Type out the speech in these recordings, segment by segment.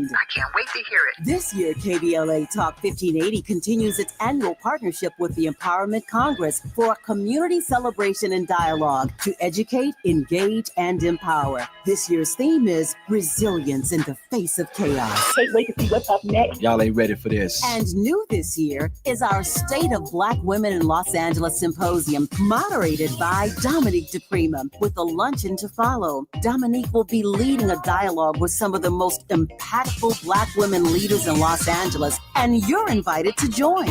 end. I can't wait to hear it. This year, KBLA Talk 1580 continues its annual partnership with the Empowerment Congress for a community celebration and dialogue to educate, engage, and empower. This year's theme is resilience in the face of chaos. Can't wait to see what's up next. Y'all ain't ready for this. And new this year is our State of Black Women in Los Angeles Symposium, moderated by Dominique DePrima, with a luncheon to follow. Dominique will be leading a dialogue with some of the most impactful Black women leaders in Los Angeles, and you're invited to join.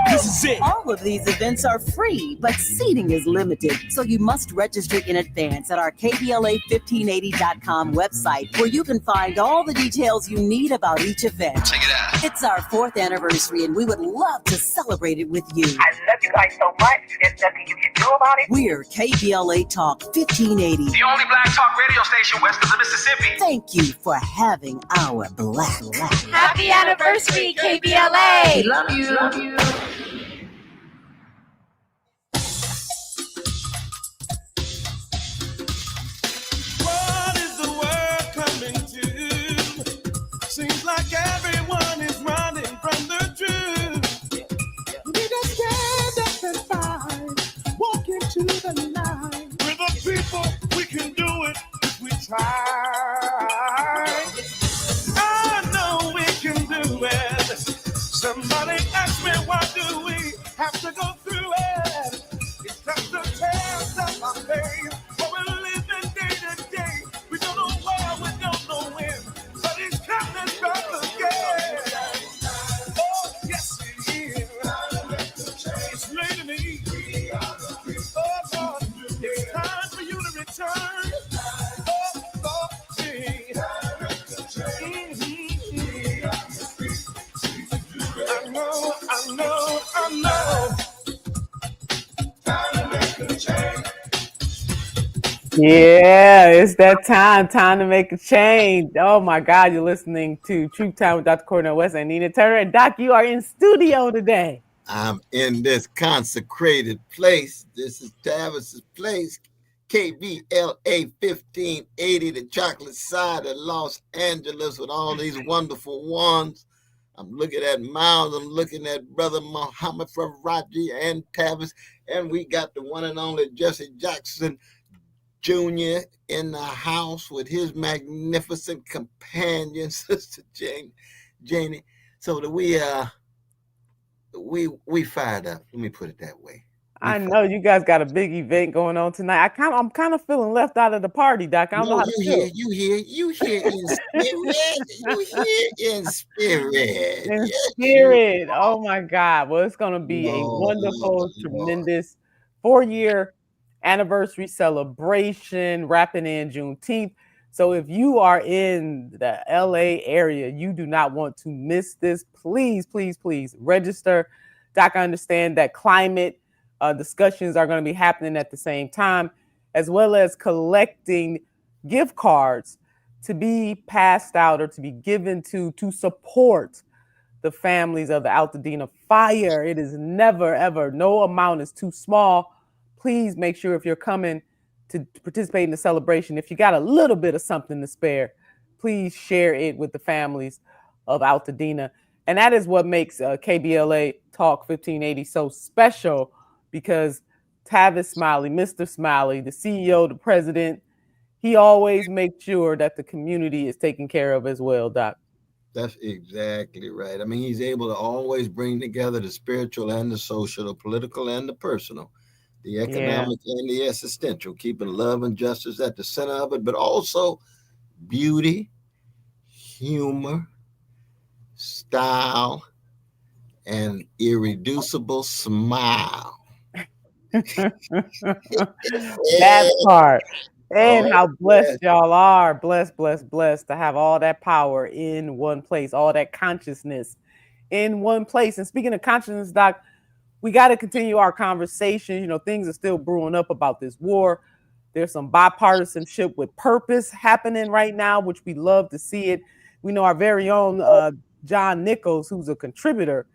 This is it. All of these events are free, but seating is limited, so you must register in advance at our KBLA1580.com website, where you can find all the details you need about each event. Check it out. It's our 4th anniversary, and we would love to celebrate it with you. I love you guys so much. There's nothing you can do about it. We're KBLA Talk 1580. The only black talk radio station west of the Mississippi. Thank you for having our black. Happy anniversary, KBLA! Love you. Love you. What is the world coming to? Seems like everyone is running from the truth. We need to stand up and fight, walk into the light. We're the people, we can do it if we try. I know we can do it. Somebody ask me, why do we have to go through it? It's just a test of our faith. What we're living day to day. We don't know where, we don't know when, but it's coming back again. Oh, yes it is. It's late in the evening. Oh, God, it's time for you to return. Oh, oh, yeah. I know. Time to make a change. Yeah, it's that time to make a change. Oh my God, you're listening to Truth Time with Dr. Cornel West and Nina Turner. And Doc, you are in studio today. I'm in this consecrated place. This is Tavis's place. KBLA 1580, the chocolate side of Los Angeles with all these wonderful ones. I'm looking at Miles. I'm looking at Brother Muhammad from Raji and Tavis. And we got the one and only Jesse Jackson Jr. in the house with his magnificent companion, Sister Janie. So that we fired up. Let me put it that way. I know you guys got a big event going on tonight. I'm kind of feeling left out of the party, Doc. I don't know how to feel. You here in spirit. You here in spirit. In spirit. Oh my God. Well, it's going to be a wonderful, tremendous 4-year anniversary celebration wrapping in Juneteenth. So if you are in the LA area, you do not want to miss this. Please, please, please register. Doc, I understand that climate discussions are going to be happening at the same time, as well as collecting gift cards to be passed out or to be given to support the families of the Altadena fire. It is never, ever, no amount is too small. Please make sure if you're coming to participate in the celebration, if you got a little bit of something to spare, please share it with the families of Altadena. And that is what makes KBLA Talk 1580 so special, because Tavis Smiley, Mr. Smiley, the CEO, the president, he always makes sure that the community is taken care of as well, Doc. That's exactly right. I mean, he's able to always bring together the spiritual and the social, the political and the personal, the economic and the existential, keeping love and justice at the center of it, but also beauty, humor, style, and irreducible smile. That part. And how blessed y'all are. Blessed to have all that power in one place, all that consciousness in one place. And speaking of consciousness, Doc, we got to continue our conversation. You know, things are still brewing up about this war. There's some bipartisanship with purpose happening right now, which we love to see it. We know our very own John Nichols, who's a contributor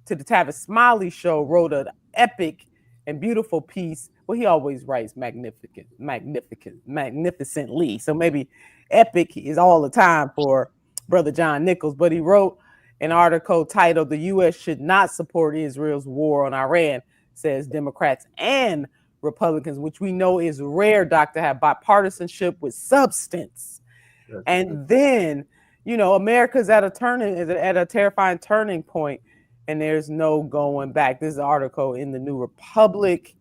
to the Tavis Smiley Show, wrote an epic and beautiful piece. Well, he always writes magnificently. So maybe epic is all the time for Brother John Nichols, but he wrote an article titled "The U.S. Should Not Support Israel's War on Iran," says Democrats and Republicans, which we know is rare, Doc, to have bipartisanship with substance. And then, America's at a terrifying turning point, and there's no going back. This is an article in the New Republic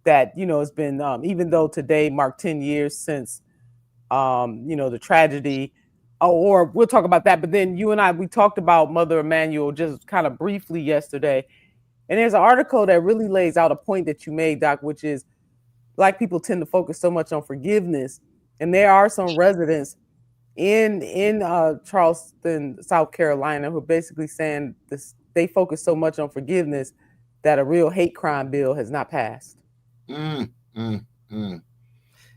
that, has been, even though today marked 10 years since, the tragedy, or we'll talk about that. But then you and I, we talked about Mother Emanuel just kind of briefly yesterday. And there's an article that really lays out a point that you made, Doc, which is Black people tend to focus so much on forgiveness. And there are some residents in Charleston, South Carolina, who are basically saying this, they focus so much on forgiveness that a real hate crime bill has not passed. Yeah,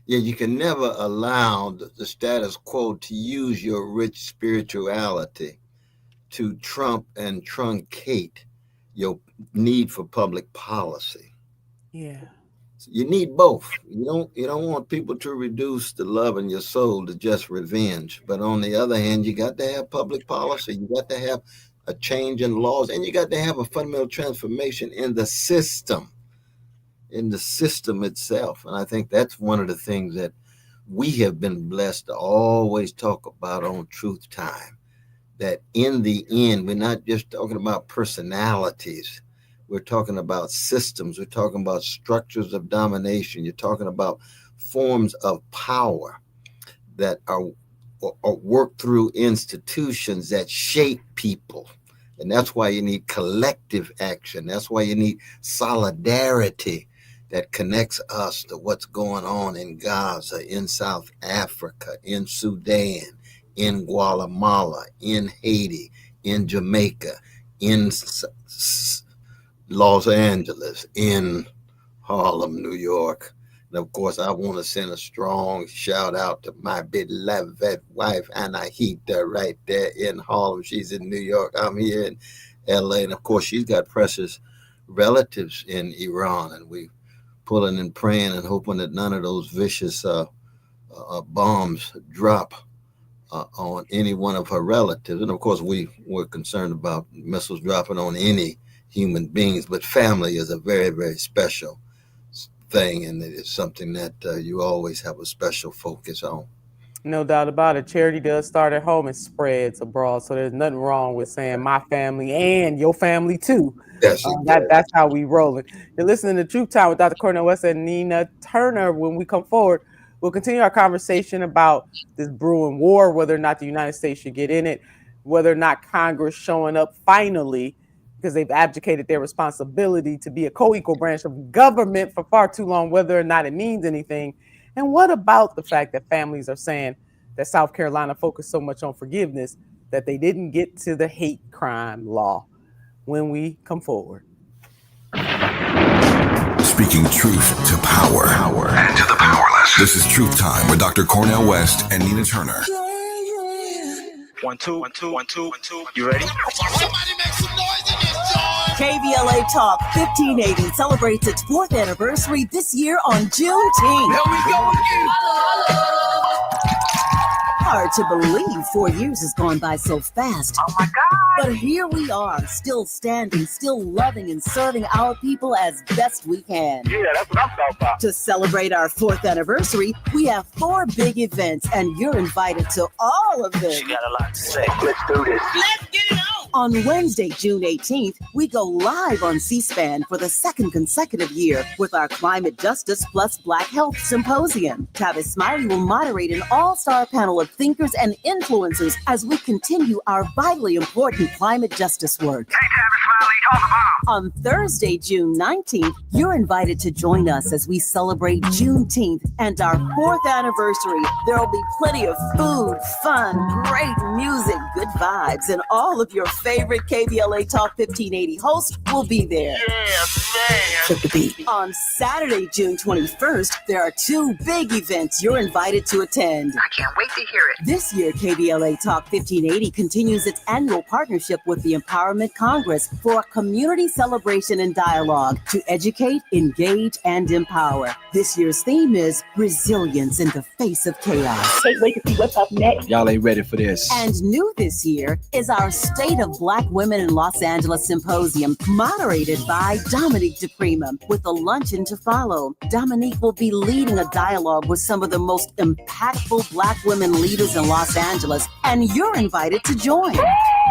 you can never allow the status quo to use your rich spirituality to trump and truncate your need for public policy. Yeah. You need both. You don't want people to reduce the love in your soul to just revenge. But on the other hand, you got to have public policy. You got to have a change in laws, and you got to have a fundamental transformation in the system itself. And I think that's one of the things that we have been blessed to always talk about on Truth Time, that in the end, we're not just talking about personalities. We're talking about systems. We're talking about structures of domination. You're talking about forms of power that are worked through institutions that shape people. And that's why you need collective action. That's why you need solidarity that connects us to what's going on in Gaza, in South Africa, in Sudan, in Guatemala, in Haiti, in Jamaica, in Los Angeles, in Harlem, New York. And of course, I want to send a strong shout out to my beloved wife, Anahita, right there in Harlem. She's in New York. I'm here in LA. And of course, she's got precious relatives in Iran. And we pulling and praying and hoping that none of those vicious bombs drop on any one of her relatives. And of course, we're concerned about missiles dropping on any human beings, but family is a very, very special thing, and it is something that you always have a special focus on. No doubt about it. Charity does start at home and spreads abroad. So there's nothing wrong with saying my family and your family too. That's how we roll it. You're listening to Truth Time with Dr. Cornel West and Nina Turner. When we come forward, we'll continue our conversation about this brewing war, whether or not the United States should get in it, whether or not Congress showing up finally, because they've abdicated their responsibility to be a co-equal branch of government for far too long, whether or not it means anything. And what about the fact that families are saying that South Carolina focused so much on forgiveness that they didn't get to the hate crime law? When we come forward. Speaking truth to power and to the powerless. This is Truth Time with Dr. Cornel West and Nina Turner. 1 2 1 2 1 2 1 2. You ready? Somebody make some noise in this joint. KBLA Talk 1580 celebrates its 4th anniversary this year on Juneteenth. Here we go again. Hard to believe 4 years has gone by so fast. Oh my God. But here we are, still standing, still loving and serving our people as best we can. Yeah, that's what I'm talking about. To celebrate our 4th anniversary, we have 4 big events, and you're invited to all of them. She got a lot to say. Let's do this. Let's get it on! On Wednesday, June 18th, we go live on C-SPAN for the 2nd consecutive year with our Climate Justice Plus Black Health Symposium. Tavis Smiley will moderate an all-star panel of thinkers and influencers as we continue our vitally important climate justice work. Hey, Tavis Smiley, talk about. On Thursday, June 19th, you're invited to join us as we celebrate Juneteenth and our 4th anniversary. There will be plenty of food, fun, great music, good vibes, and all of your favorite KBLA Talk 1580 hosts will be there. Yeah, man. Hit the beat. On Saturday, June 21st, there are two big events you're invited to attend. I can't wait to hear it. This year, KBLA Talk 1580 continues its annual partnership with the Empowerment Congress for a community celebration and dialogue to educate, engage, and empower. This year's theme is resilience in the face of chaos. Can't wait to see what's up next. Y'all ain't ready for this. And new this year is our State of Black Women in Los Angeles Symposium, moderated by Dominique DePrima, with a luncheon to follow. Dominique will be leading a dialogue with some of the most impactful Black women leaders in Los Angeles, and you're invited to join.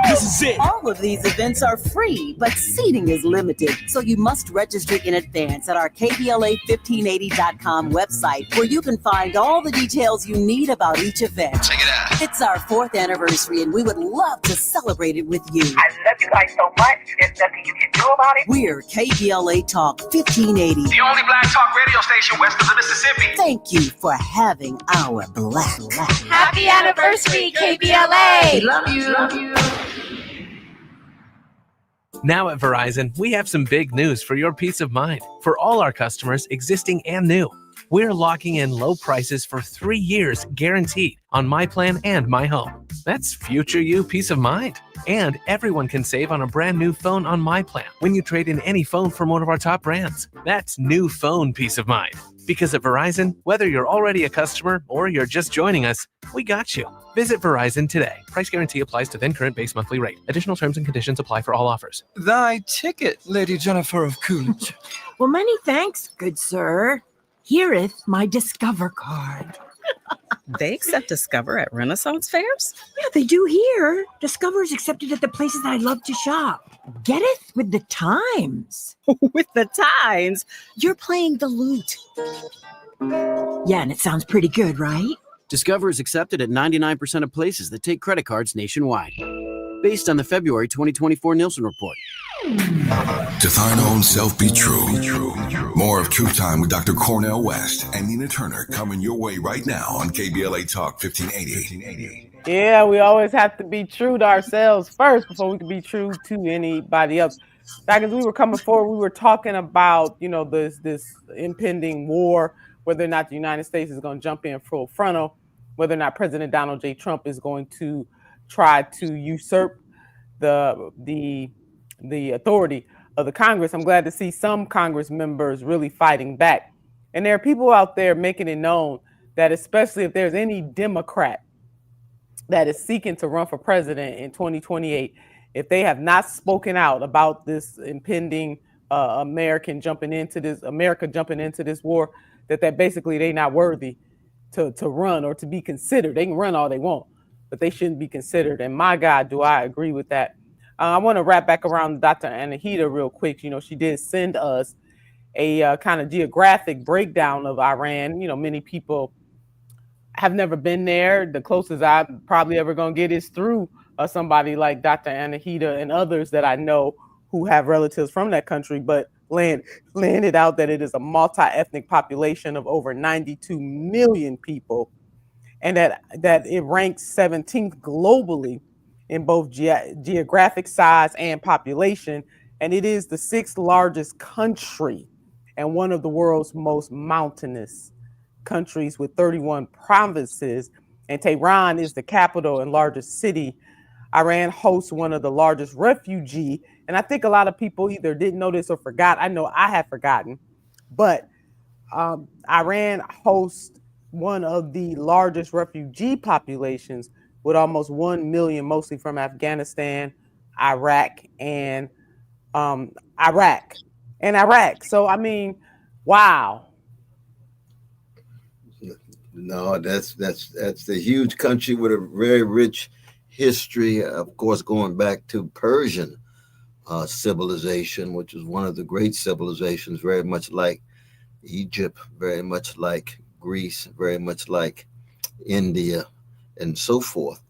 This is it. All of these events are free, but seating is limited, so you must register in advance at our KBLA1580.com website, where you can find all the details you need about each event. Check it out. It's our 4th anniversary, and we would love to celebrate it with you. I love you guys so much. There's nothing you can do about it. We're KBLA Talk 1580. The only black talk radio station west of the Mississippi. Thank you for having our black. Happy anniversary, KBLA. Love you. Now at Verizon, we have some big news for your peace of mind. For all our customers, existing and new, we're locking in low prices for 3 years guaranteed on My Plan and My Home. That's future you peace of mind. And everyone can save on a brand new phone on My Plan when you trade in any phone from one of our top brands. That's new phone peace of mind. Because at Verizon, whether you're already a customer or you're just joining us, we got you. Visit Verizon today. Price guarantee applies to then current base monthly rate. Additional terms and conditions apply for all offers. Thy ticket, Lady Jennifer of Coolidge. Well, many thanks, good sir. Hereeth my Discover card. They accept Discover at Renaissance fairs? Yeah, they do here. Discover is accepted at the places that I love to shop. Getteth with the times. With the times? You're playing the lute. Yeah, and it sounds pretty good, right? Discover is accepted at 99% of places that take credit cards nationwide. Based on the February 2024 Nielsen report. To thine own self be true. More of Truth Time with Dr. Cornel West and Nina Turner coming your way right now on KBLA Talk 1580. Yeah, we always have to be true to ourselves first before we can be true to anybody else. Back as we were coming forward, we were talking about, this impending war, whether or not the United States is going to jump in full frontal, whether or not President Donald J. Trump is going to try to usurp the authority of the Congress. I'm glad to see some Congress members really fighting back. And there are people out there making it known that, especially if there's any Democrat that is seeking to run for president in 2028, if they have not spoken out about this impending America jumping into this war, that basically they're not worthy to run or to be considered. They can run all they want, but they shouldn't be considered. And my God, do I agree with that. I want to wrap back around Dr. Anahita real quick. She did send us a kind of geographic breakdown of Iran. Many people have never been there. The closest I'm probably ever going to get is through somebody like Dr. Anahita and others that I know who have relatives from that country, but landed out that it is a multi-ethnic population of over 92 million people, and that it ranks 17th globally in both geographic size and population, and it is the 6th largest country and one of the world's most mountainous countries with 31 provinces, and Tehran is the capital and largest city. Iran hosts one of the largest refugee, and I think a lot of people either didn't know this or forgot. I know I had forgotten, but Iran hosts one of the largest refugee populations with almost 1 million, mostly from Afghanistan, Iraq. So, I mean, wow. No, that's a huge country with a very rich history, of course, going back to Persian civilization, which is one of the great civilizations, very much like Egypt, very much like Greece, very much like India, and so forth.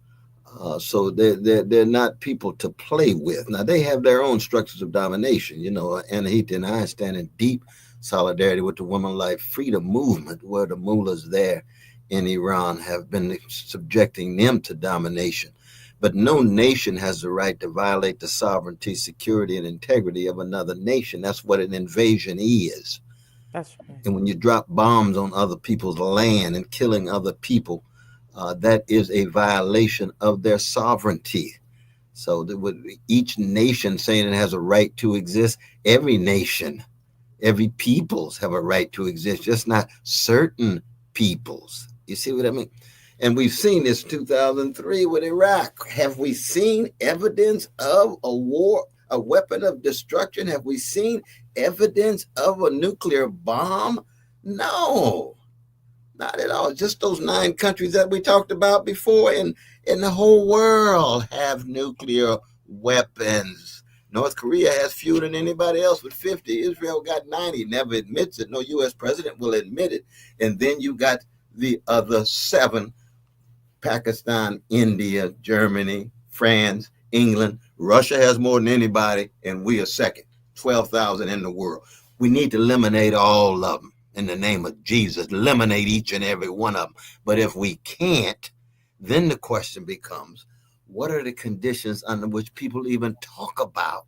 So they're not people to play with. Now, they have their own structures of domination. Anahita and I stand in deep solidarity with the Women Life Freedom Movement, where the mullahs there in Iran have been subjecting them to domination. But no nation has the right to violate the sovereignty, security, and integrity of another nation. That's what an invasion is. That's right. And when you drop bombs on other people's land and killing other people, that is a violation of their sovereignty. So with each nation saying it has a right to exist, every nation, every peoples have a right to exist, just not certain peoples. You see what I mean? And we've seen this 2003 with Iraq. Have we seen evidence of a war, a weapon of destruction? Have we seen evidence of a nuclear bomb? No, not at all. Just those 9 countries that we talked about before, and the whole world have nuclear weapons. North Korea has fewer than anybody else with 50. Israel got 90, never admits it. No U.S. president will admit it. And then you got the other 7, Pakistan, India, Germany, France, England. Russia has more than anybody, and we are second, 12,000 in the world. We need to eliminate all of them in the name of Jesus, eliminate each and every one of them. But if we can't, then the question becomes, what are the conditions under which people even talk about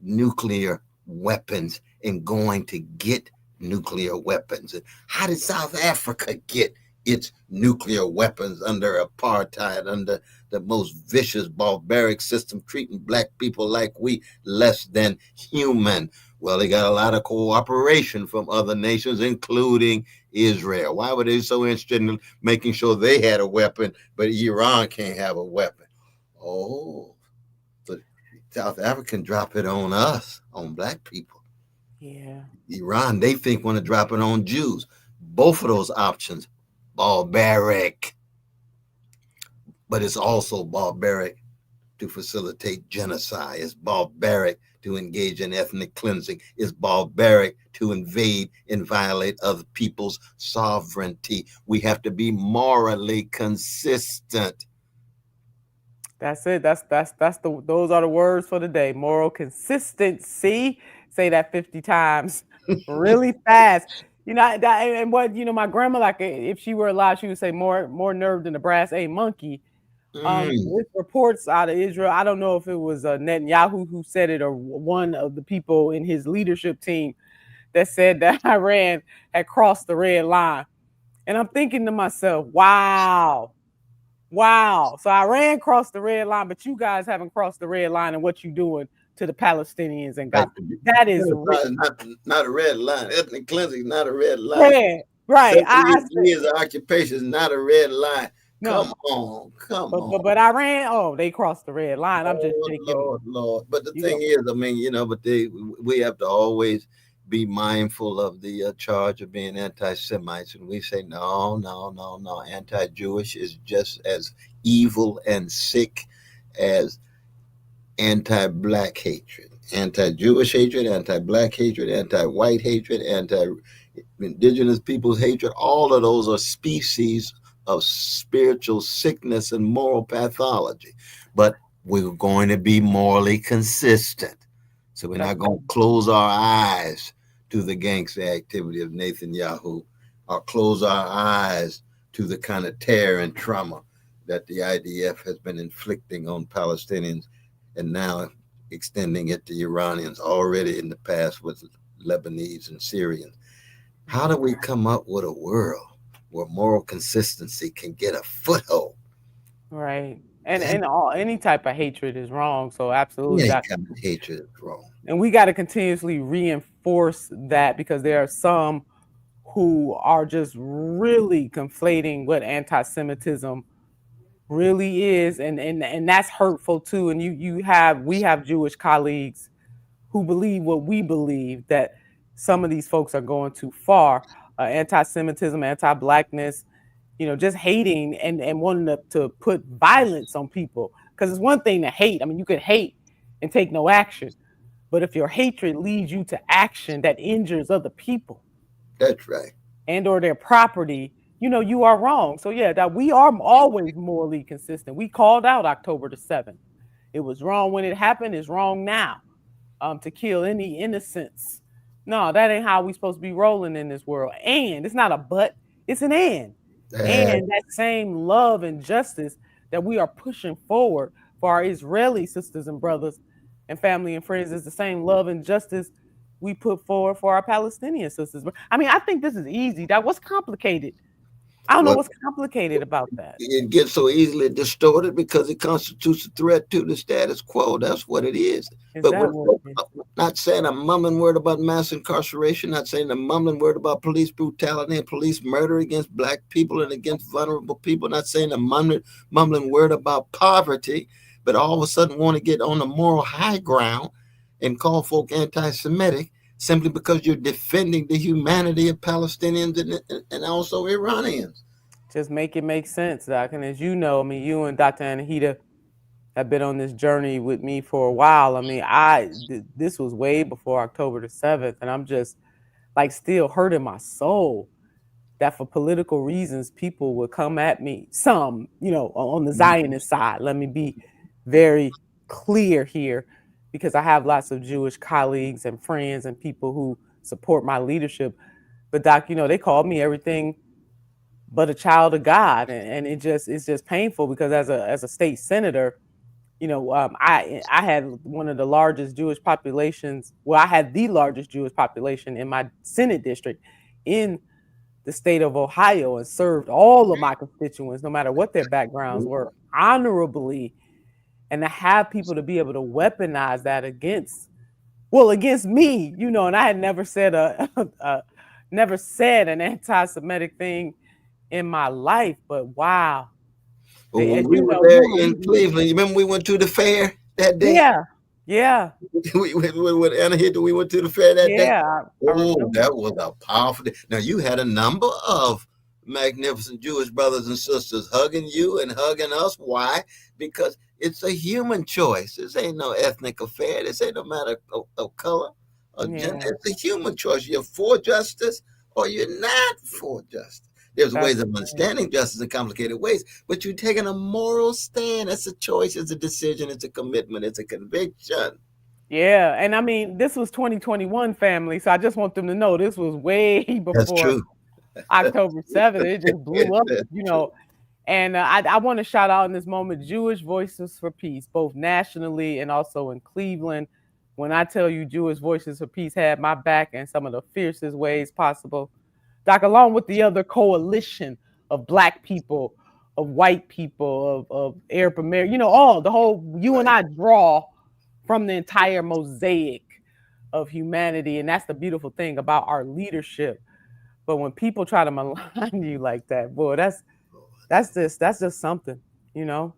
nuclear weapons and going to get nuclear weapons? How did South Africa get its nuclear weapons under apartheid, under the most vicious, barbaric system, treating black people like we less than human? Well, they got a lot of cooperation from other nations, including Israel. Why were they so interested in making sure they had a weapon, but Iran can't have a weapon? Oh, but South Africa can drop it on us, on black people. Yeah. Iran, they think, want to drop it on Jews. Both of those options, barbaric. But it's also barbaric to facilitate genocide. It's barbaric to engage in ethnic cleansing. It's barbaric to invade and violate other people's sovereignty. We have to be morally consistent. That's it. Those are the words for the day. Moral consistency. Say that 50 times really fast. And what my grandma, like, if she were alive, she would say more nerve than a brass a monkey. With reports out of Israel, I don't know if it was Netanyahu who said it or one of the people in his leadership team that said that Iran had crossed the red line. And I'm thinking to myself, wow. So Iran crossed the red line, but you guys haven't crossed the red line, and what you doing to the Palestinians and Gaza? That is not a red line. Ethnic cleansing is not a red line. Yeah, right. 70 years of occupation is not a red line. No. Come on. But Iran, they crossed the red line. I'm just thinking, Lord. But the thing is, we have to always be mindful of the charge of being anti-Semites. And we say, no. Anti-Jewish is just as evil and sick as anti-black hatred. Anti-Jewish hatred, anti-black hatred, anti-white hatred, anti-indigenous people's hatred. All of those are species of spiritual sickness and moral pathology. But we're going to be morally consistent. So we're not going to close our eyes to the gangster activity of Netanyahu, or close our eyes to the kind of terror and trauma that the IDF has been inflicting on Palestinians, and now extending it to Iranians, already in the past with Lebanese and Syrians. How do we come up with a world where moral consistency can get a foothold? Right. And any type of hatred is wrong. So absolutely, any kind of hatred is wrong. And we got to continuously reinforce that, because there are some who are just really conflating what anti-Semitism really is, and that's hurtful too. And we have Jewish colleagues who believe what we believe, that some of these folks are going too far. Anti-Semitism, anti-blackness, just hating and wanting to put violence on people. Because it's one thing to hate. I mean, you could hate and take no action. But if your hatred leads you to action that injures other people, that's right, and or their property, you are wrong. So yeah, that we are always morally consistent. We called out October the 7th. It was wrong when it happened. It's wrong now. To kill any innocents. No, that ain't how we supposed to be rolling in this world. And it's not a but, it's an and. And that same love and justice that we are pushing forward for our Israeli sisters and brothers and family and friends is the same love and justice we put forward for our Palestinian sisters. I mean, I think this is easy. What's complicated? I don't know what's complicated about that. It gets so easily distorted because it constitutes a threat to the status quo. That's what it is. But we're not saying a mumbling word about mass incarceration, not saying a mumbling word about police brutality and police murder against Black people and against vulnerable people, not saying a mumbling word about poverty, but all of a sudden want to get on the moral high ground and call folk anti-Semitic simply because you're defending the humanity of Palestinians and also Iranians. Just make it make sense, Doc. And as you know, I mean, you and Dr. Anahita have been on this journey with me for a while. I mean, this was way before October the 7th, and I'm just like still hurting my soul that for political reasons, people would come at me, some, on the Zionist side. Let me be very clear here, because I have lots of Jewish colleagues and friends and people who support my leadership. But Doc, they called me everything but a child of God. And it's just painful because as a state senator, I had one of the largest Jewish populations. Well, I had the largest Jewish population in my Senate district in the state of Ohio, and served all of my constituents, no matter what their backgrounds were, honorably. And to have people to be able to weaponize that against me, and I had never said an anti-Semitic thing in my life, but wow. Well, when we were there in Cleveland, you remember we went to the fair that day? Yeah. we went with Anahita, we went to the fair that day. Oh, that was a powerful day. Now, you had a number of magnificent Jewish brothers and sisters hugging you and hugging us. Why? Because it's a human choice. This ain't no ethnic affair. This ain't no matter of color or gender. It's a human choice. You're for justice or you're not for justice. There's ways of understanding justice in complicated ways, but you're taking a moral stand. It's a choice, it's a decision, it's a commitment, it's a conviction. Yeah, and I mean, this was 2021, family, so I just want them to know this was way before October 7th. It just blew up, And I want to shout out in this moment Jewish Voices for Peace, both nationally and also in Cleveland. When I tell you Jewish Voices for Peace had my back in some of the fiercest ways possible, Doc, along with the other coalition of Black people, of white people, of Arab American, the whole, you and I draw from the entire mosaic of humanity. And that's the beautiful thing about our leadership. But when people try to malign you like that, boy, that's just something, No,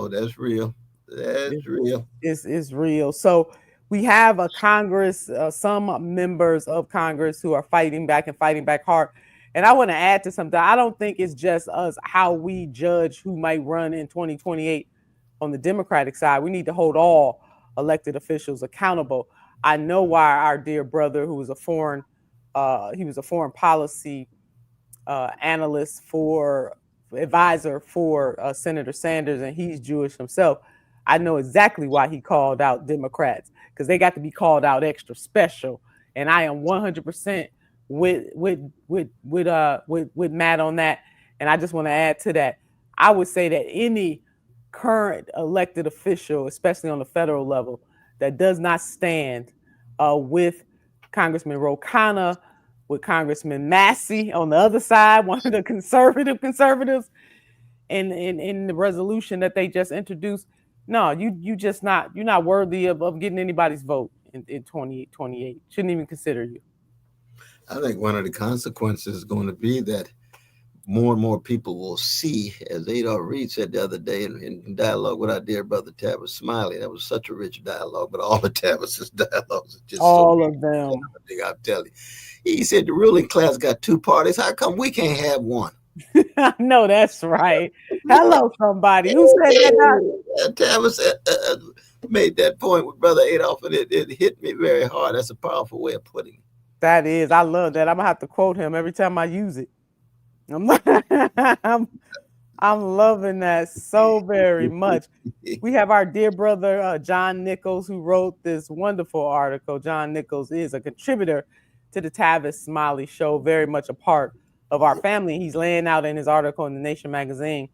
that's real. That's real. It's real. So we have a Congress, some members of Congress who are fighting back and fighting back hard. And I want to add to something. I don't think it's just us, how we judge who might run in 2028 on the Democratic side. We need to hold all elected officials accountable. I know why our dear brother, who was a foreign policy analyst advisor for Senator Sanders, and he's Jewish himself. I know exactly why he called out Democrats, because they got to be called out extra special. And I am 100% with Matt on that. And I just want to add to that. I would say that any current elected official, especially on the federal level, that does not stand with Congressman Ro Khanna, with Congressman Massey on the other side, one of the conservatives, in the resolution that they just introduced. No, you're not worthy of getting anybody's vote in 2028. Shouldn't even consider you. I think one of the consequences is going to be that more and more people will see, as Adolph Reed said the other day in dialogue with our dear brother Tavis Smiley. That was such a rich dialogue, but all of Tavis's dialogues are just all of them. I'll tell you. He said the ruling class got two parties. How come we can't have one? I know that's right. Hello, somebody. Who said that? Tavis made that point with Brother Adolph, and it hit me very hard. That's a powerful way of putting it. That is. I love that. I'm going to have to quote him every time I use it. I'm loving that so very much. We have our dear brother, John Nichols, who wrote this wonderful article. John Nichols is a contributor to the Tavis Smiley Show, very much a part of our family. He's laying out in his article in The Nation magazine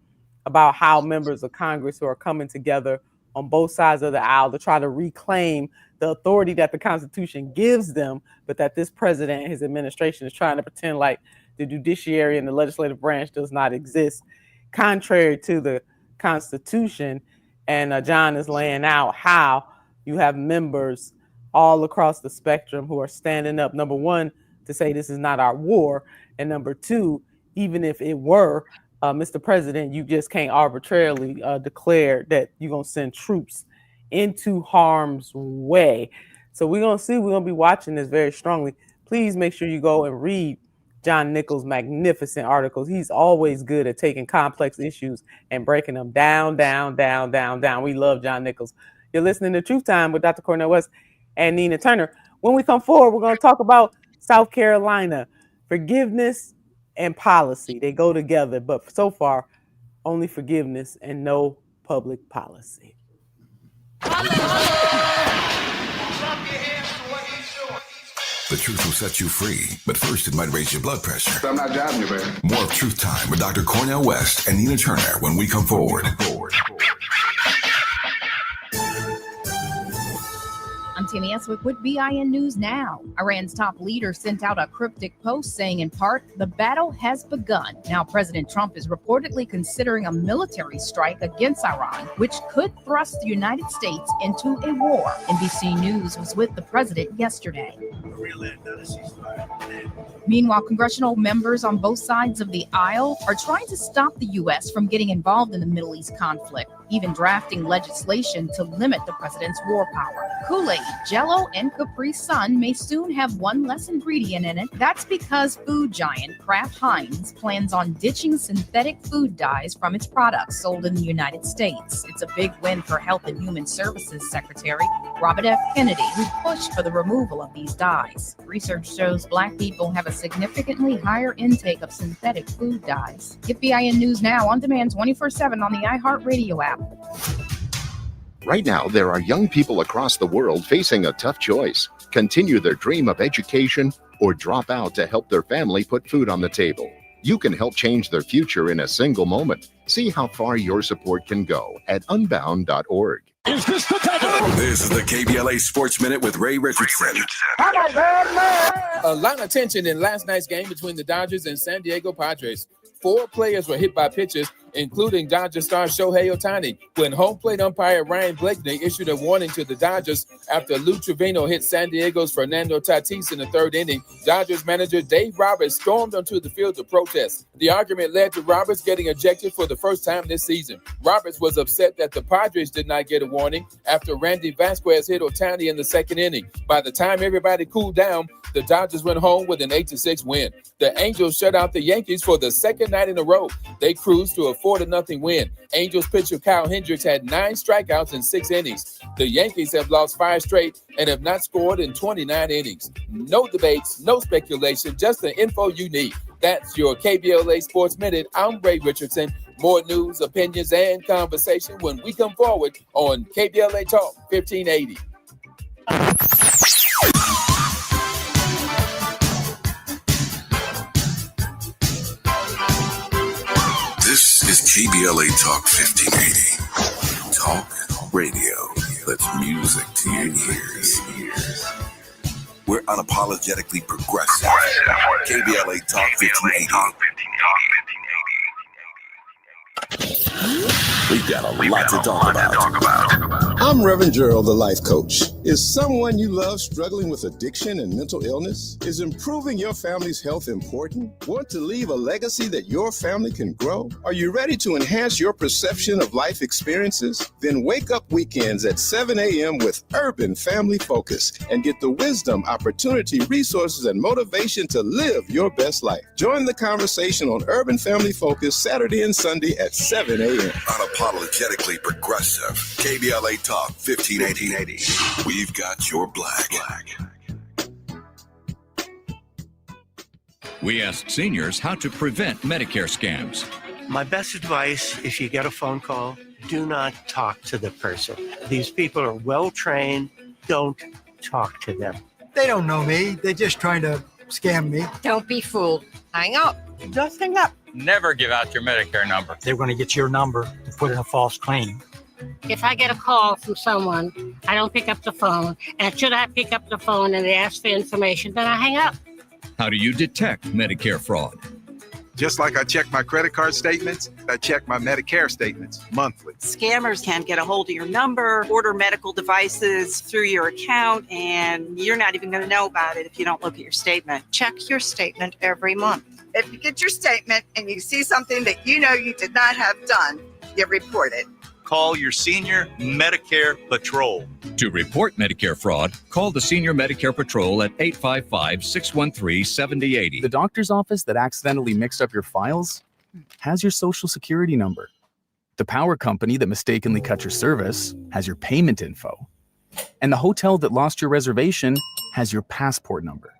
about how members of Congress who are coming together on both sides of the aisle to try to reclaim the authority that the Constitution gives them, but that this president and his administration is trying to pretend like the judiciary and the legislative branch does not exist, contrary to the Constitution. And John is laying out how you have members all across the spectrum who are standing up, number one, to say this is not our war, and number two, even if it were, Mr. President, you just can't arbitrarily declare that you're going to send troops into harm's way. So we're going to be watching this very strongly. Please make sure you go and read John Nichols' magnificent articles. He's always good at taking complex issues and breaking them down. We love John Nichols. You're listening to Truth Time with Dr. Cornel West and Nina Turner. When we come forward, we're going to talk about South Carolina, forgiveness and policy. They go together, but so far, only forgiveness and no public policy. The truth will set you free, but first it might raise your blood pressure. I'm not jiving you, baby. More of Truth Time with Dr. Cornel West and Nina Turner when we come forward. I'm Tammy Eswick with BIN News Now. Iran's top leader sent out a cryptic post saying, in part, the battle has begun. Now, President Trump is reportedly considering a military strike against Iran, which could thrust the United States into a war. NBC News was with the president yesterday. Meanwhile, congressional members on both sides of the aisle are trying to stop the U.S. from getting involved in the Middle East conflict, even drafting legislation to limit the president's war power. Kool-Aid, Jell-O, and Capri Sun may soon have one less ingredient in it. That's because food giant Kraft Heinz plans on ditching synthetic food dyes from its products sold in the United States. It's a big win for Health and Human Services Secretary Robert F. Kennedy, who pushed for the removal of these dyes. Research shows Black people have a significantly higher intake of synthetic food dyes. Get BIN News Now on demand 24/7 on the iHeartRadio app. Right now, there are young people across the world facing a tough choice: continue their dream of education or drop out to help their family put food on the table. You can help change their future in a single moment. See how far your support can go at unbound.org. Is this the time? This is the KBLA Sports Minute with Ray Richardson. A lot of tension in last night's game between the Dodgers and San Diego Padres. 4 players were hit by pitches, including Dodger star Shohei Ohtani, when home plate umpire Ryan Blakeney issued a warning to the Dodgers after Lou Trevino hit San Diego's Fernando Tatis in the 3rd inning. Dodgers manager Dave Roberts stormed onto the field to protest. The argument led to Roberts getting ejected for the first time this season. Roberts was upset that the Padres did not get a warning after Randy Vasquez hit Ohtani in the 2nd inning. By the time everybody cooled down, the Dodgers went home with an 8-6 win. The Angels shut out the Yankees for the 2nd night in a row. They cruised to a 4-0 win. Angels pitcher Kyle Hendricks had 9 strikeouts in 6 innings. The Yankees have lost 5 straight and have not scored in 29 innings. No debates, no speculation, just the info you need. That's your KBLA Sports Minute. I'm Ray Richardson. More news, opinions, and conversation when we come forward on KBLA Talk 1580. This is KBLA Talk 1580. Talk radio. That's music to your ears. We're unapologetically progressive. KBLA Talk 1580. We've got a lot to talk about. I'm Reverend Gerald, the life coach. Is someone you love struggling with addiction and mental illness? Is improving your family's health important? Want to leave a legacy that your family can grow? Are you ready to enhance your perception of life experiences? Then wake up weekends at 7 a.m. with Urban Family Focus and get the wisdom, opportunity, resources, and motivation to live your best life. Join the conversation on Urban Family Focus Saturday and Sunday at 7 a.m. Unapologetically progressive. KBLA Talk 1580. We've got your black. We asked seniors how to prevent Medicare scams. My best advice, if you get a phone call, do not talk to the person. These people are well trained. Don't talk to them. They don't know me. They're just trying to scam me. Don't be fooled. Hang up. Just hang up. Never give out your Medicare number. They're going to get your number to put in a false claim. If I get a call from someone, I don't pick up the phone. And should I pick up the phone and they ask for information, then I hang up. How do you detect Medicare fraud? Just like I check my credit card statements, I check my Medicare statements monthly. Scammers can get a hold of your number, order medical devices through your account, and you're not even going to know about it if you don't look at your statement. Check your statement every month. If you get your statement and you see something that you know you did not have done, you report it. Call your senior Medicare Patrol. To report Medicare fraud, call the Senior Medicare Patrol at 855-613-7080. The doctor's office that accidentally mixed up your files has your social security number. The power company that mistakenly cut your service has your payment info. And the hotel that lost your reservation has your passport number.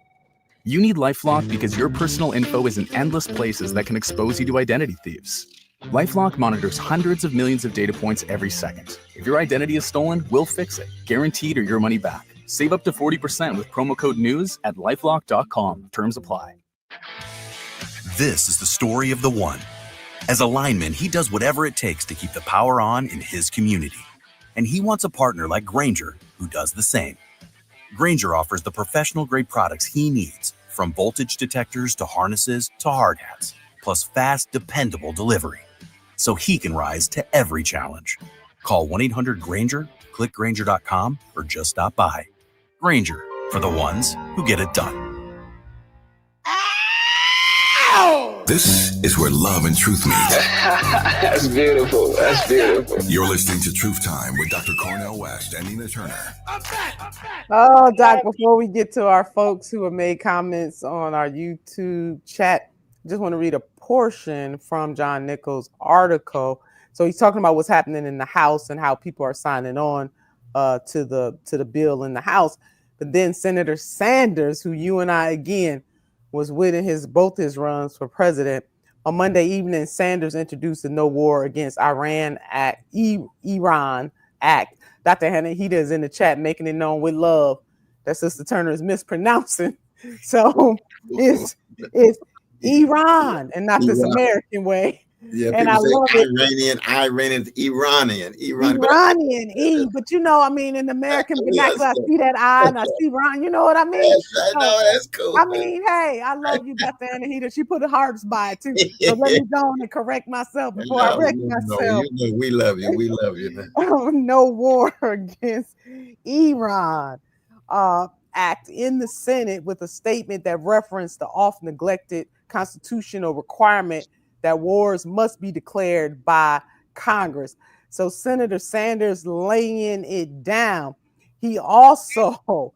You need LifeLock because your personal info is in endless places that can expose you to identity thieves. LifeLock monitors hundreds of millions of data points every second. If your identity is stolen, we'll fix it, guaranteed or your money back. Save up to 40% with promo code NEWS at LifeLock.com. Terms apply. This is the story of the one. As a lineman, he does whatever it takes to keep the power on in his community. And he wants a partner like Grainger who does the same. Grainger offers the professional-grade products he needs, from voltage detectors to harnesses to hard hats, plus fast, dependable delivery, so he can rise to every challenge. Call 1-800-GRAINGER, click Grainger.com, or just stop by. Grainger, for the ones who get it done. This is where love and truth meet. That's beautiful. That's beautiful. You're listening to Truth Time with Dr. Cornel West and Nina Turner. Oh, Doc, before we get to our folks who have made comments on our YouTube chat, I just want to read a portion from John Nichols' article. So he's talking about what's happening in the House and how people are signing on to the bill in the House. But then Senator Sanders, who you and I, again, was with in both his runs for president, on Monday evening, Sanders introduced the No War Against Iran Act, Iran Act. Dr. Hannah Hita is in the chat making it known with love that Sister Turner is mispronouncing. So it's Iran and not this American way. Yeah, and I love it. Iranian, but you know, I mean, in American vernacular, I see that I and I see Ron. You know what I mean? Yes, I know, that's cool. I mean, hey, I love you, Dr. Anahita. She put hearts by it too. So let me go on and correct myself before I wreck myself. We love you. We love you. No War Against Iran Act in the Senate with a statement that referenced the oft neglected constitutional requirement that wars must be declared by Congress. So Senator Sanders laying it down. He also called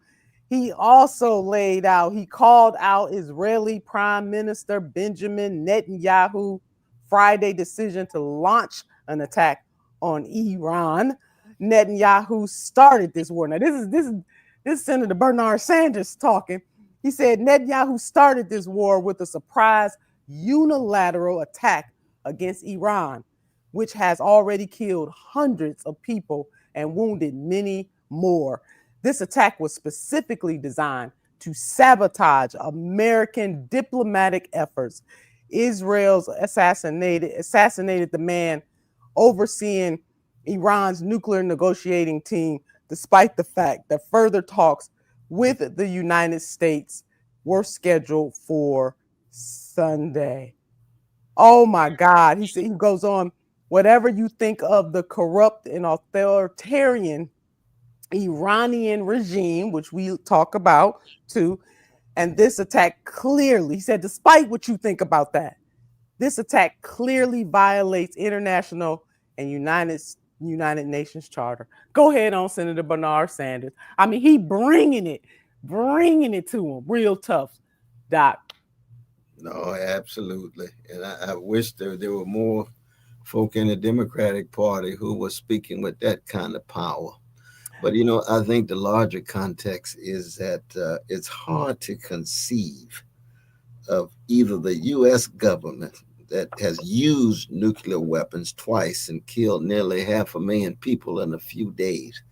out Israeli Prime Minister Benjamin Netanyahu Friday decision to launch an attack on Iran. Netanyahu started this war. Now this is Senator Bernard Sanders talking. He said Netanyahu started this war with a surprise unilateral attack against Iran, which has already killed hundreds of people and wounded many more. This attack was specifically designed to sabotage American diplomatic efforts. Israel's assassinated the man overseeing Iran's nuclear negotiating team, despite the fact that further talks with the United States were scheduled for Sunday. Oh my God. He goes on, whatever you think of the corrupt and authoritarian Iranian regime, which we talk about too, and this attack clearly, he said, despite what you think about that, this attack clearly violates international and United Nations Charter. Go ahead on, Senator Bernard Sanders. I mean, he bringing it to him real tough, Doc. No, absolutely. And I wish there were more folk in the Democratic Party who were speaking with that kind of power. But, you know, I think the larger context is that it's hard to conceive of either the U.S. government that has used nuclear weapons twice and killed nearly 500,000 people in a few days,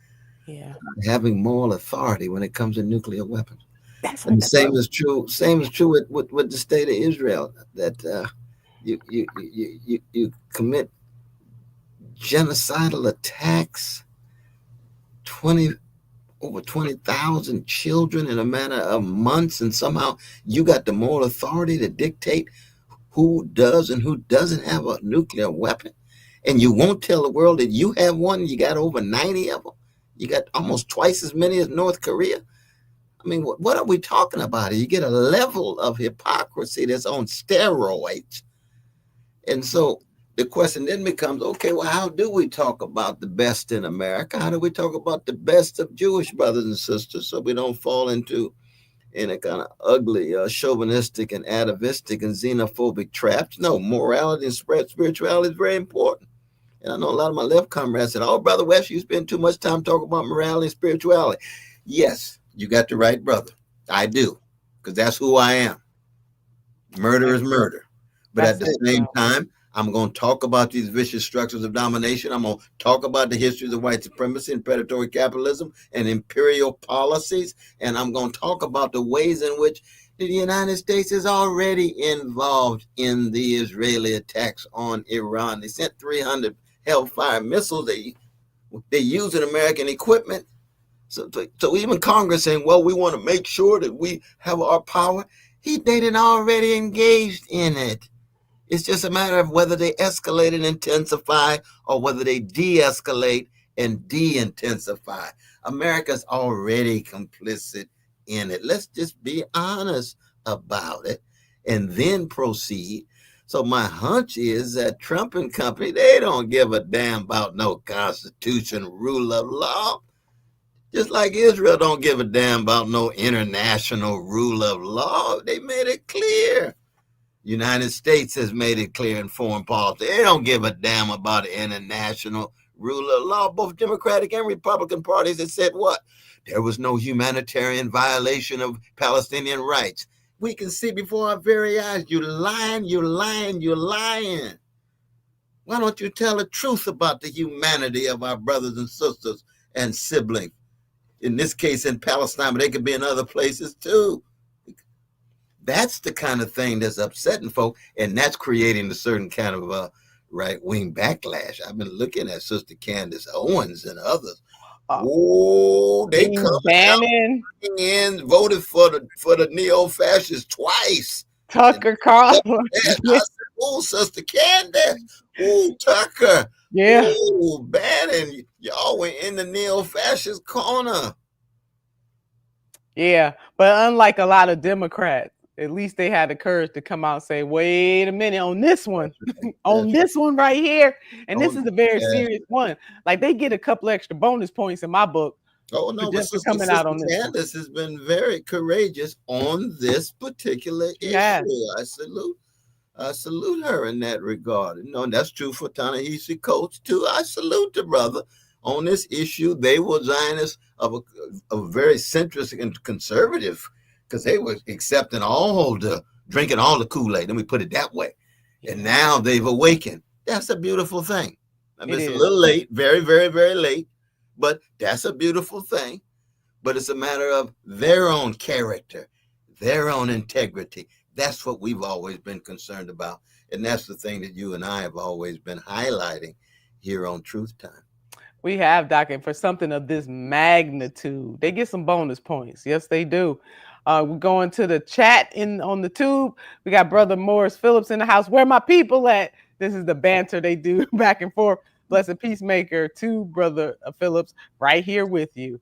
having moral authority when it comes to nuclear weapons. And the same is true with the state of Israel, that you commit genocidal attacks, over 20,000 children in a matter of months, and somehow you got the moral authority to dictate who does and who doesn't have a nuclear weapon, and you won't tell the world that you have one. You got over 90 of them. You got almost twice as many as North Korea. I mean, what are we talking about? You get a level of hypocrisy that's on steroids. And so the question then becomes, okay, well, how do we talk about the best in America? How do we talk about the best of Jewish brothers and sisters so we don't fall into a kind of ugly, chauvinistic and atavistic and xenophobic traps? No, morality and spirituality is very important. And I know a lot of my left comrades said, oh, Brother West, you spend too much time talking about morality and spirituality. Yes, you got the right brother. I do, because that's who I am. Murder is murder. But at the same time, I'm going to talk about these vicious structures of domination. I'm going to talk about the histories of white supremacy and predatory capitalism and imperial policies. And I'm going to talk about the ways in which the United States is already involved in the Israeli attacks on Iran. They sent 300 Hellfire missiles. They using American equipment. So even Congress saying, well, we want to make sure that we have our power. They didn't already engaged in it. It's just a matter of whether they escalate and intensify or whether they de-escalate and de-intensify. America's already complicit in it. Let's just be honest about it and then proceed. So my hunch is that Trump and company, they don't give a damn about no constitution, rule of law. Just like Israel don't give a damn about no international rule of law. They made it clear. United States has made it clear in foreign policy. They don't give a damn about international rule of law. Both Democratic and Republican parties have said what? There was no humanitarian violation of Palestinian rights. We can see before our very eyes, you lying, you lying, you lying. Why don't you tell the truth about the humanity of our brothers and sisters and siblings? In this case in Palestine, but they could be in other places too. That's the kind of thing that's upsetting folk, and that's creating a certain kind of right-wing backlash. I've been looking at Sister Candace Owens and others. They come in, voted for the neo-fascists twice. Tucker Carlson. I said, oh, Sister Candace. Oh, Tucker. Yeah. Oh, Bannon. Y'all were in the neo-fascist corner. Yeah, but unlike a lot of Democrats, at least they had the courage to come out and say, wait a minute, on this one, this one right here. And this is a very serious one. Like, they get a couple extra bonus points in my book. Oh, no, but Sister Candace has been very courageous on this particular issue. I salute her in that regard. And that's true for Ta-Nehisi Coates, too. I salute the brother on this issue. They were Zionists of a very centrist and conservative, because they were accepting drinking all the Kool-Aid. Let me put it that way. And now they've awakened. That's a beautiful thing. I mean, it's a little late, very, very, very late, but that's a beautiful thing. But it's a matter of their own character, their own integrity. That's what we've always been concerned about. And that's the thing that you and I have always been highlighting here on Truth Time. We have, Doc, and for something of this magnitude, they get some bonus points. Yes, they do. We're going to the chat on the tube. We got Brother Morris Phillips in the house. Where my people at? This is the banter they do back and forth. Blessed Peacemaker to Brother Phillips right here with you.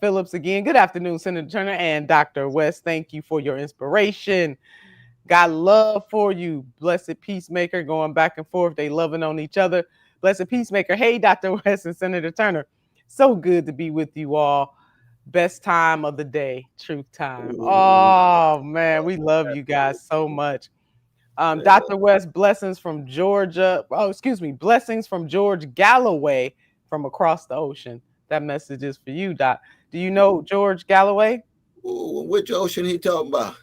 Phillips again. Good afternoon, Senator Turner and Dr. West. Thank you for your inspiration. Got love for you. Blessed Peacemaker going back and forth. They loving on each other. Blessed Peacemaker. Hey, Dr. West and Senator Turner. So good to be with you all. Best time of the day, Truth Time. Oh, man, we love you guys so much. Dr. West, blessings from Georgia. Oh, excuse me. Blessings from George Galloway from across the ocean. That message is for you, Doc. Do you know George Galloway? Ooh, which ocean he talking about?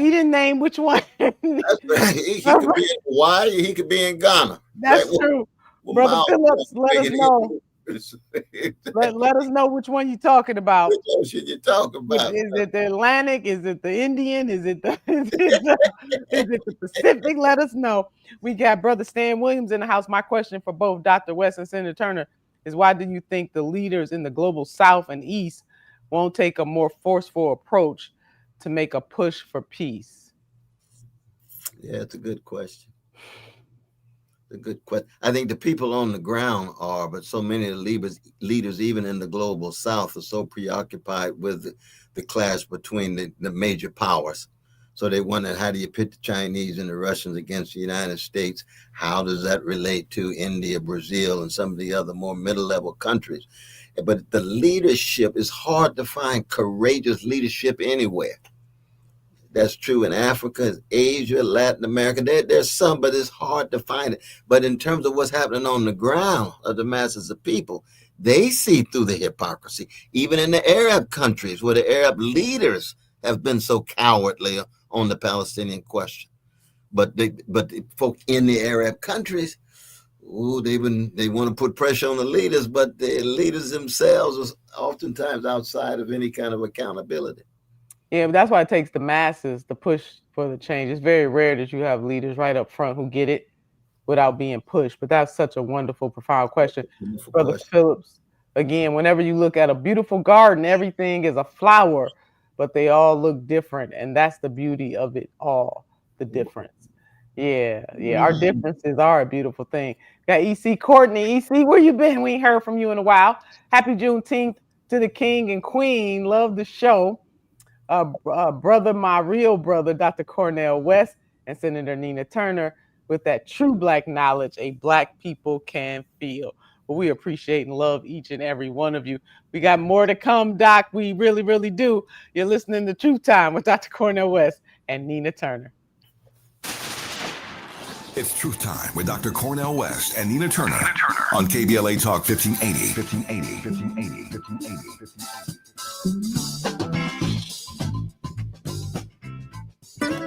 He didn't name which one. That's right. He could be in Hawaii. He could be in Ghana. That's true. Brother Phillips, let us know. Let us know which one you're talking about. Which ocean you talking about? Is it the Atlantic? Is it the Indian? Is it the is it the Pacific? Let us know. We got Brother Stan Williams in the house. My question for both Dr. West and Senator Turner is, why do you think the leaders in the global South and East won't take a more forceful approach to make a push for peace? Yeah, it's a good question. A good question. I think the people on the ground are, but so many of the leaders, even in the global South, are so preoccupied with the clash between the major powers. So they wonder, how do you pit the Chinese and the Russians against the United States? How does that relate to India, Brazil, and some of the other more middle-level countries? But the leadership, is hard to find courageous leadership anywhere. That's true in Africa, Asia, Latin America. There's some, but it's hard to find it. But in terms of what's happening on the ground of the masses of people, they see through the hypocrisy. Even in the Arab countries, where the Arab leaders have been so cowardly on the Palestinian question. But the folk in the Arab countries, they want to put pressure on the leaders, but the leaders themselves are oftentimes outside of any kind of accountability. Yeah, but that's why it takes the masses to push for the change. It's very rare that you have leaders right up front who get it without being pushed. But that's such a wonderful, profound question. Brother Phillips, again, whenever you look at a beautiful garden, everything is a flower, but they all look different. And that's the beauty of it all, the difference. Yeah. Our differences are a beautiful thing. Got EC Courtney. EC, where you been? We ain't heard from you in a while. Happy Juneteenth to the king and queen. Love the show. Brother, my real brother, Dr. Cornel West, and Senator Nina Turner, with that true Black knowledge a Black people can feel. But we appreciate and love each and every one of you. We got more to come, Doc. We really, really do. You're listening to Truth Time with Dr. Cornel West and Nina Turner. It's Truth Time with Dr. Cornel West and Nina Turner on KBLA Talk 1580.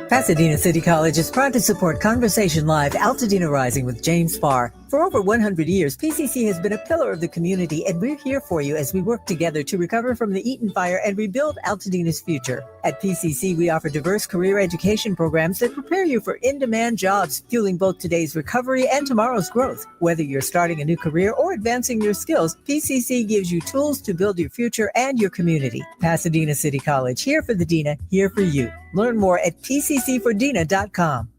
Pasadena City College is proud to support Conversation Live Altadena Rising with James Farr. For over 100 years, PCC has been a pillar of the community, and we're here for you as we work together to recover from the Eaton fire and rebuild Altadena's future. At PCC, we offer diverse career education programs that prepare you for in-demand jobs, fueling both today's recovery and tomorrow's growth. Whether you're starting a new career or advancing your skills, PCC gives you tools to build your future and your community. Pasadena City College, here for the Dena, here for you. Learn more at pccfordena.com.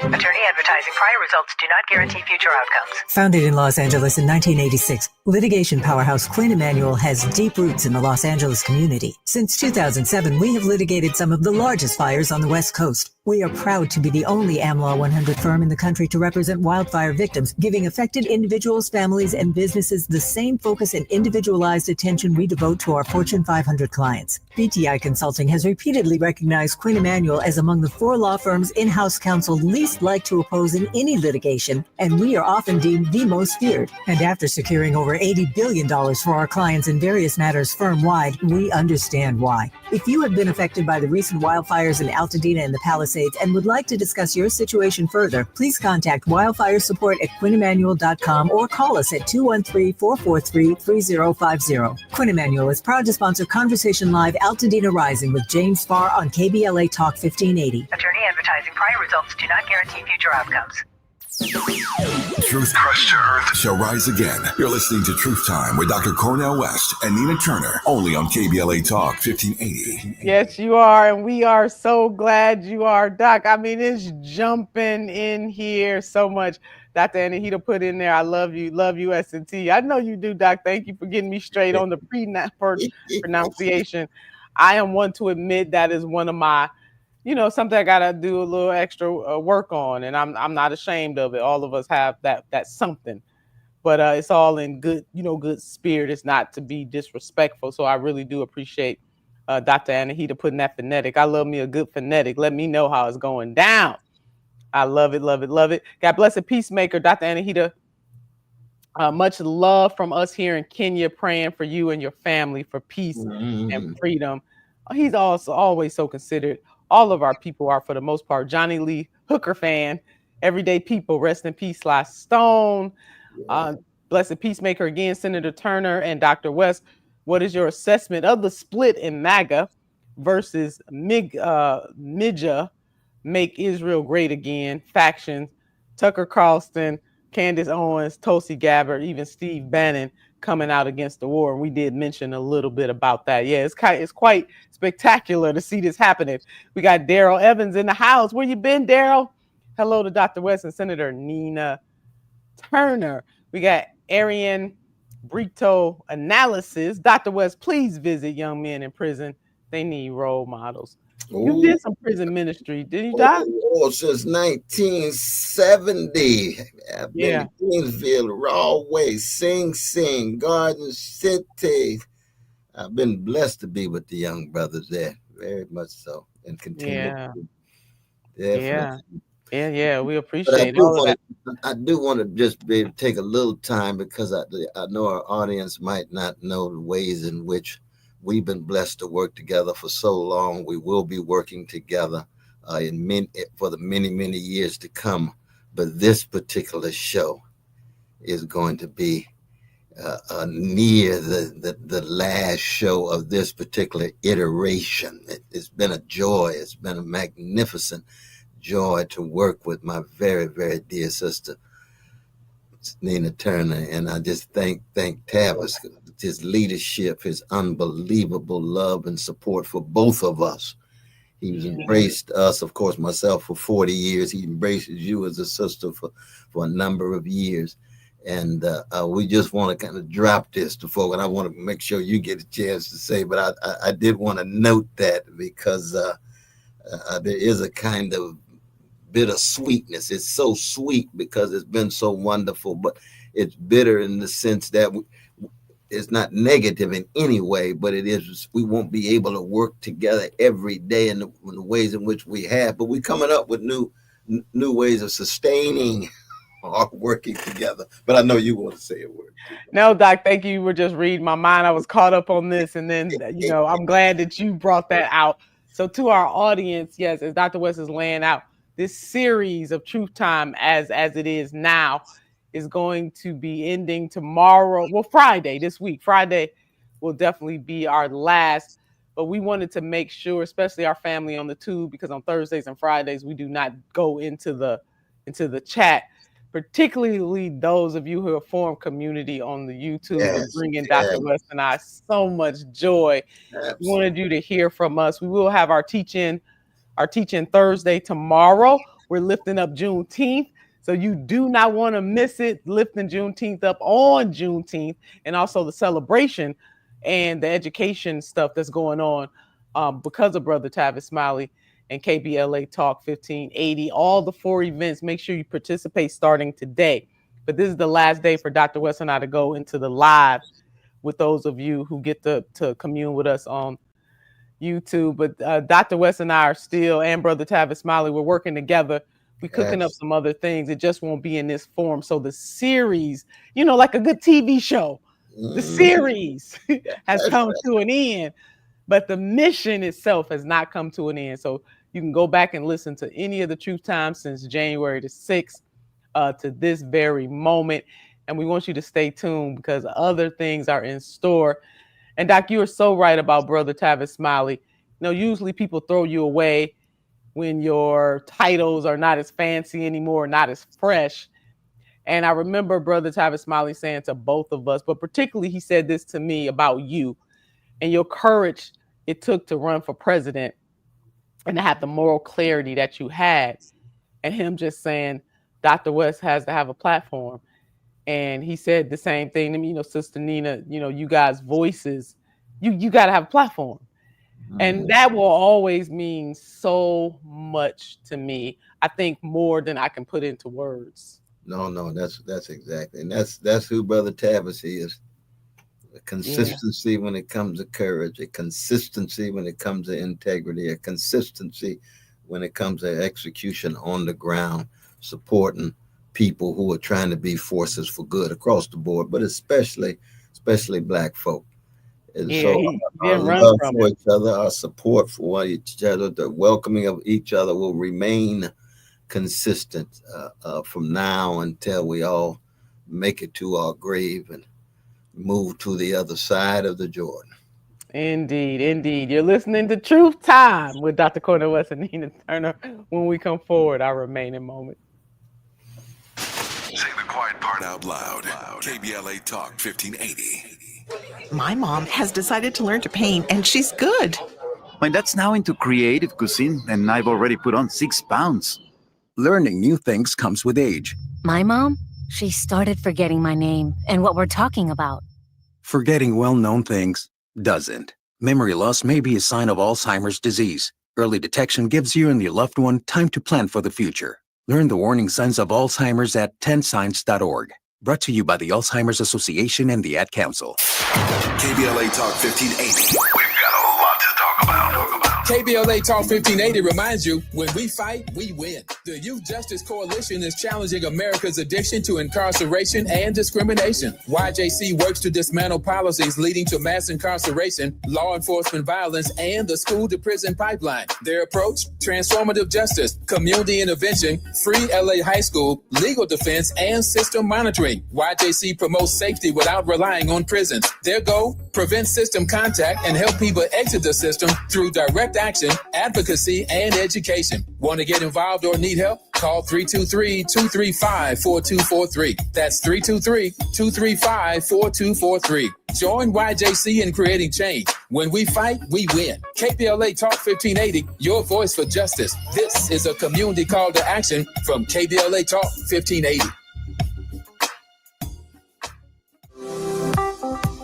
Attorney advertising. Prior results do not guarantee future outcomes. Founded in Los Angeles in 1986, litigation powerhouse Quinn Emanuel has deep roots in the Los Angeles community. Since 2007, we have litigated some of the largest fires on the West Coast. We are proud to be the only AmLaw 100 firm in the country to represent wildfire victims, giving affected individuals, families, and businesses the same focus and individualized attention we devote to our Fortune 500 clients. BTI Consulting has repeatedly recognized Quinn Emanuel as among the 4 law firms in-house counsel least likely to oppose in any litigation, and we are often deemed the most feared. And after securing over $80 billion for our clients in various matters firm-wide, we understand why. If you have been affected by the recent wildfires in Altadena and the Palisades and would like to discuss your situation further, please contact wildfire support at QuinnEmanuel.com or call us at 213-443-3050. Quinn Emanuel is proud to sponsor Conversation Live Altadena Rising with James Farr on KBLA Talk 1580. Attorney advertising. Prior results do not guarantee future outcomes. Truth Crushed to Earth shall rise again. You're listening to Truth Time with Dr. Cornel West and Nina Turner, only on KBLA Talk 1580. Yes, you are, and we are so glad you are, Doc. I mean, it's jumping in here so much. Dr. Anahita put in there, I love you, S&T. I know you do, Doc. Thank you for getting me straight on the pronunciation. I am one to admit that is one of my, something I gotta do a little extra work on, and I'm not ashamed of it. All of us have that something, but it's all in good, good spirit. It's not to be disrespectful. So I really do appreciate Dr. Anahita putting that phonetic. I love me a good phonetic. Let me know how it's going down. I love it, love it, love it. God bless a peacemaker, Dr. Anahita. Much love from us here in Kenya, praying for you and your family for peace and freedom. He's also always so considerate. All of our people are, for the most part. Johnny Lee Hooker fan, everyday people. Rest in peace, Sly Stone. Blessed Peacemaker again, Senator Turner and Dr. West. What is your assessment of the split in MAGA versus MIGA, Make Israel Great Again, factions? Tucker Carlson, Candace Owens, Tulsi Gabbard, even Steve Bannon coming out against the war. And we did mention a little bit about that. Yeah, it's quite spectacular to see this happening. We got Daryl Evans in the house. Where you been, Daryl? Hello to Dr. West and Senator Nina Turner. We got Arian Brito Analysis. Dr. West, please visit young men in prison. They need role models. You did some prison ministry, didn't you, Doc? Oh, since 1970. I've been in Queensville, Rahway, Sing Sing, Garden City. I've been blessed to be with the young brothers there, very much so, and continue. Yeah, we appreciate all of that. I do want to just take a little time, because I know our audience might not know the ways in which we've been blessed to work together for so long. We will be working together for the many, many years to come. But this particular show is going to be near the last show of this particular iteration. It's been a joy. It's been a magnificent joy to work with my very, very dear sister, Nina Turner. And I just thank Tavis, his leadership, his unbelievable love and support for both of us. He's embraced us, of course, myself for 40 years. He embraces you as a sister for a number of years. And we just want to kind of drop this to folk, and I want to make sure you get a chance to say, but I did want to note that, because there is a kind of bitter sweetness. It's so sweet because it's been so wonderful, but it's bitter in the sense that it's not negative in any way, but it is, we won't be able to work together every day in the ways in which we have, but we're coming up with new ways of sustaining our working together. But I know you want to say a word. No, Doc, thank you. You were just reading my mind. I was caught up on this, and then, I'm glad that you brought that out. So to our audience, yes, as Dr. West is laying out, this series of Truth Time as it is now is going to be ending tomorrow. Well, Friday, this week. Friday will definitely be our last. But we wanted to make sure, especially our family on the tube, because on Thursdays and Fridays, we do not go into the chat, particularly those of you who have formed community on the YouTube and bringing Dr. West and I so much joy. Absolutely. We wanted you to hear from us. We will have our teach-in Thursday tomorrow. We're lifting up Juneteenth, so you do not want to miss it. Lifting Juneteenth up on Juneteenth, and also the celebration and the education stuff that's going on because of Brother Tavis Smiley and KBLA Talk 1580. All the 4 events, make sure you participate starting today. But this is the last day for Dr. West and I to go into the live with those of you who get to commune with us on YouTube. But Dr. West and I are still, and Brother Tavis Smiley, we're working together. We're cooking up some other things. It just won't be in this form. So the series, like a good TV show, the series has come to an end, but the mission itself has not come to an end. So you can go back and listen to any of the Truth Time since January the 6th to this very moment. And we want you to stay tuned, because other things are in store. And Doc, you are so right about Brother Tavis Smiley. Usually people throw you away when your titles are not as fancy anymore, not as fresh. And I remember Brother Tavis Smiley saying to both of us, but particularly he said this to me about you and your courage it took to run for president and to have the moral clarity that you had. And him just saying, Dr. West has to have a platform. And he said the same thing to me, Sister Nina, you guys' voices, you got to have a platform. Mm-hmm. And that will always mean so much to me. I think more than I can put into words. No, that's exactly. And that's who Brother Tavis is. A consistency when it comes to courage, a consistency when it comes to integrity, a consistency when it comes to execution on the ground, supporting people who are trying to be forces for good across the board, but especially Black folk. And our love for each other, our support for each other, the welcoming of each other will remain consistent from now until we all make it to our grave and move to the other side of the Jordan. Indeed, indeed. You're listening to Truth Time with Dr. Cornel West and Nina Turner. When we come forward, our remaining moment. Say the quiet part out loud. KBLA Talk 1580. My mom has decided to learn to paint, and she's good. My dad's now into creative cuisine, and I've already put on 6 pounds. Learning new things comes with age. My mom, she started forgetting my name and what we're talking about. Forgetting well-known things doesn't. Memory loss may be a sign of Alzheimer's disease. Early detection gives you and your loved one time to plan for the future. Learn the warning signs of Alzheimer's at 10signs.org. Brought to you by the Alzheimer's Association and the Ad Council. KBLA Talk 1580. We've got a lot to talk about. KBLA Talk 1580 reminds you, when we fight, we win. The Youth Justice Coalition is challenging America's addiction to incarceration and discrimination. YJC works to dismantle policies leading to mass incarceration, law enforcement violence, and the school-to-prison pipeline. Their approach, transformative justice, community intervention, free LA high school, legal defense, and system monitoring. YJC promotes safety without relying on prisons. Their goal, prevent system contact and help people exit the system through direct action, advocacy, and education. Want to get involved or need help? Call 323-235-4243. That's 323-235-4243. Join YJC in creating change. When we fight, we win. KBLA Talk 1580, your voice for justice. This is a community call to action from KBLA Talk 1580.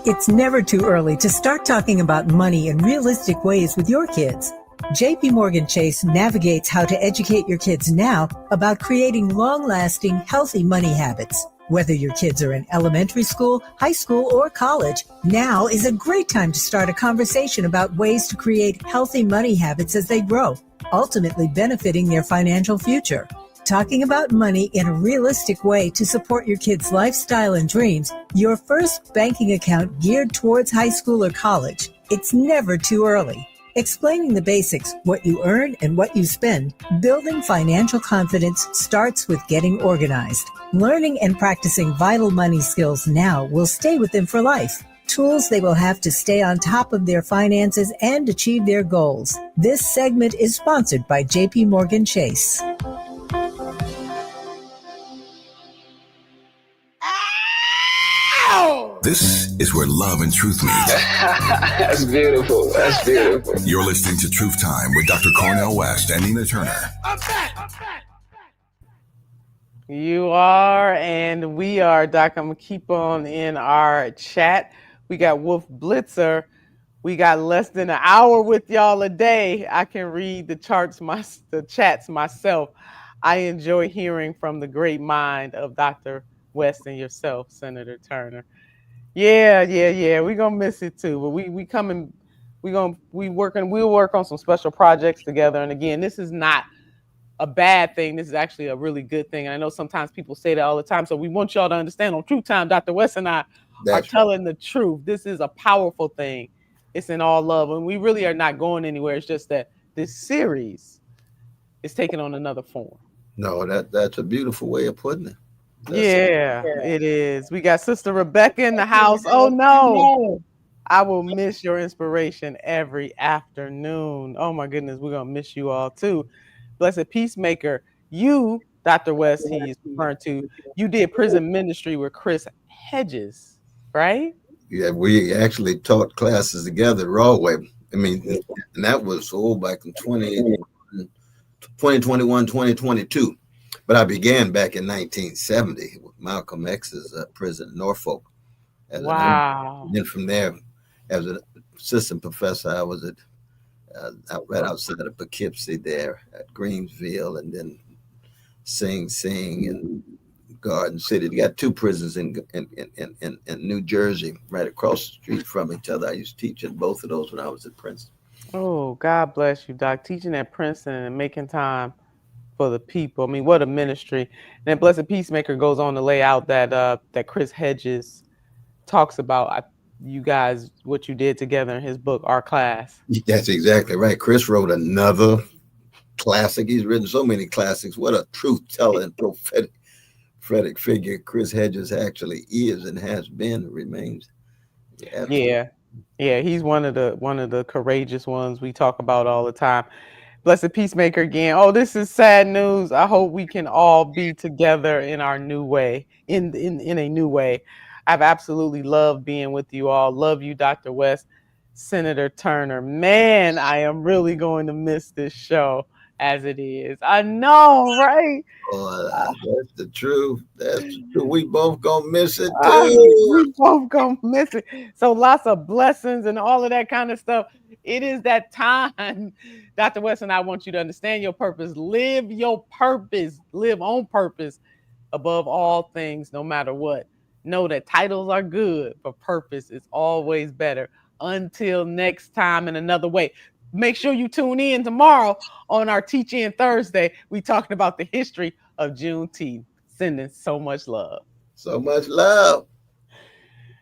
It's never too early to start talking about money in realistic ways with your kids. JP Morgan Chase navigates how to educate your kids now about creating long-lasting, healthy money habits. Whether your kids are in elementary school, high school, or college, now is a great time to start a conversation about ways to create healthy money habits as they grow, ultimately benefiting their financial future. Talking about money in a realistic way to support your kids' lifestyle and dreams, your first banking account geared towards high school or college. It's never too early. Explaining the basics, what you earn and what you spend, building financial confidence starts with getting organized. Learning and practicing vital money skills now will stay with them for life. Tools they will have to stay on top of their finances and achieve their goals. This segment is sponsored by JP Morgan Chase. This is where love and truth meet. That's beautiful. That's beautiful. You're listening to Truth Time with Dr. Cornel West and Nina Turner. You are, and we are, Doc. I'm going to keep on in our chat. We got Wolf Blitzer. We got less than an hour with y'all a day. I can read the chats myself. I enjoy hearing from the great mind of Dr. West and yourself, Senator Turner. Yeah. We're gonna miss it too. But we'll work on some special projects together. And again, this is not a bad thing. This is actually a really good thing. And I know sometimes people say that all the time. So we want y'all to understand on Truth Time, Dr. West and I are telling the truth. This is a powerful thing. It's in all love. And we really are not going anywhere. It's just that this series is taking on another form. No, that's a beautiful way of putting it. It is. We got Sister Rebecca in the house. Oh no, I will miss your inspiration every afternoon. Oh my goodness, we're gonna miss you all too. Blessed Peacemaker, you, Dr. West, he is referring to, you did prison ministry with Chris Hedges, right? Yeah, we actually taught classes together at Rawway. I mean, and that was back in 2021, 2022. But I began back in 1970 with Malcolm X's prison in Norfolk. Wow. And then from there, as an assistant professor, I was right outside of Poughkeepsie there at Greensville, and then Sing and Garden City. They got 2 prisons in New Jersey, right across the street from each other. I used to teach at both of those when I was at Princeton. Oh, God bless you, Doc. Teaching at Princeton and making time for the people. I mean, what a ministry. And then Blessed Peacemaker goes on to lay out that Chris Hedges talks about you guys, what you did together in his book, Our Class. That's exactly right. Chris wrote another classic. He's written so many classics. What a truth-telling, prophetic prophetic figure Chris Hedges actually is and has been, remains. Yeah. Yeah, he's one of the courageous ones we talk about all the time. Blessed Peacemaker again. Oh, this is sad news. I hope we can all be together in our new way, in a new way. I've absolutely loved being with you all. Love you, Dr. West, Senator Turner. Man, I am really going to miss this show as it is. I know, right? That's the truth. That's the truth. We both gonna miss it too. We both gonna miss it. So lots of blessings and all of that kind of stuff. It is that time, Dr. West, and I want you to understand your purpose. Live your purpose. Live on purpose above all things, no matter what. Know that titles are good, but purpose is always better. Until next time in another way. Make sure you tune in tomorrow on our Teach In Thursday. We talking about the history of Juneteenth. Sending so much love. So much love.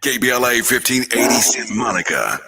KBLA 1580 Santa Monica.